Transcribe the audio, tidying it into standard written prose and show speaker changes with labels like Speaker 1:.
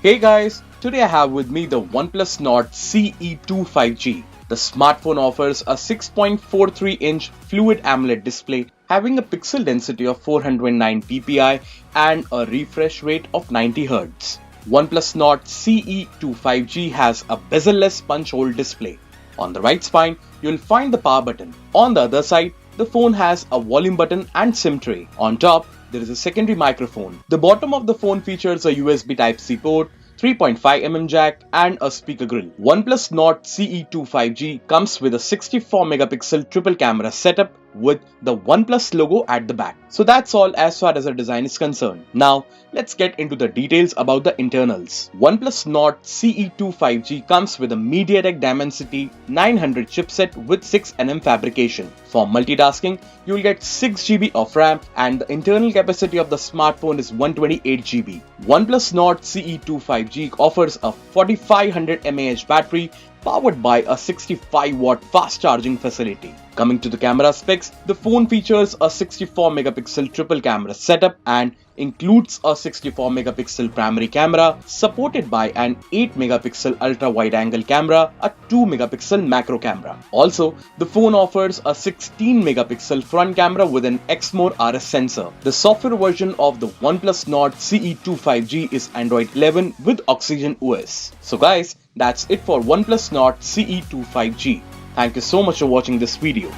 Speaker 1: Hey guys, today I have with me the OnePlus Nord Ce2 5G. The smartphone offers a 6.43-inch Fluid AMOLED display having a pixel density of 409 ppi and a refresh rate of 90 Hz. OnePlus Nord Ce2 5G has a bezel-less punch hole display. On the right spine, you'll find the power button. On the other side, the phone has a volume button and SIM tray. On top, there is a secondary microphone. The bottom of the phone features a USB Type-C port, 3.5mm jack and a speaker grill. OnePlus Nord Ce2 5G comes with a 64 megapixel triple camera setup with the OnePlus logo at the back. So that's all as far as the design is concerned. Now let's get into the details about the internals. OnePlus Nord Ce2 5G comes with a MediaTek Dimensity 900 chipset with 6nm fabrication. For multitasking, you will get 6GB of RAM and the internal capacity of the smartphone is 128GB. OnePlus Nord Ce2 5G offers a 4500 mAh battery powered by a 65-watt fast charging facility. Coming to the camera specs, the phone features a 64 megapixel triple camera setup and includes a 64 megapixel primary camera supported by an 8 megapixel ultra wide angle camera, a 2 megapixel macro camera. Also, the phone offers a 16 megapixel front camera with an Exmor RS sensor. The software version of the OnePlus Nord Ce2 5G is Android 11 with Oxygen OS. So guys, that's it for OnePlus Nord Ce2 5G. Thank you so much for watching this video.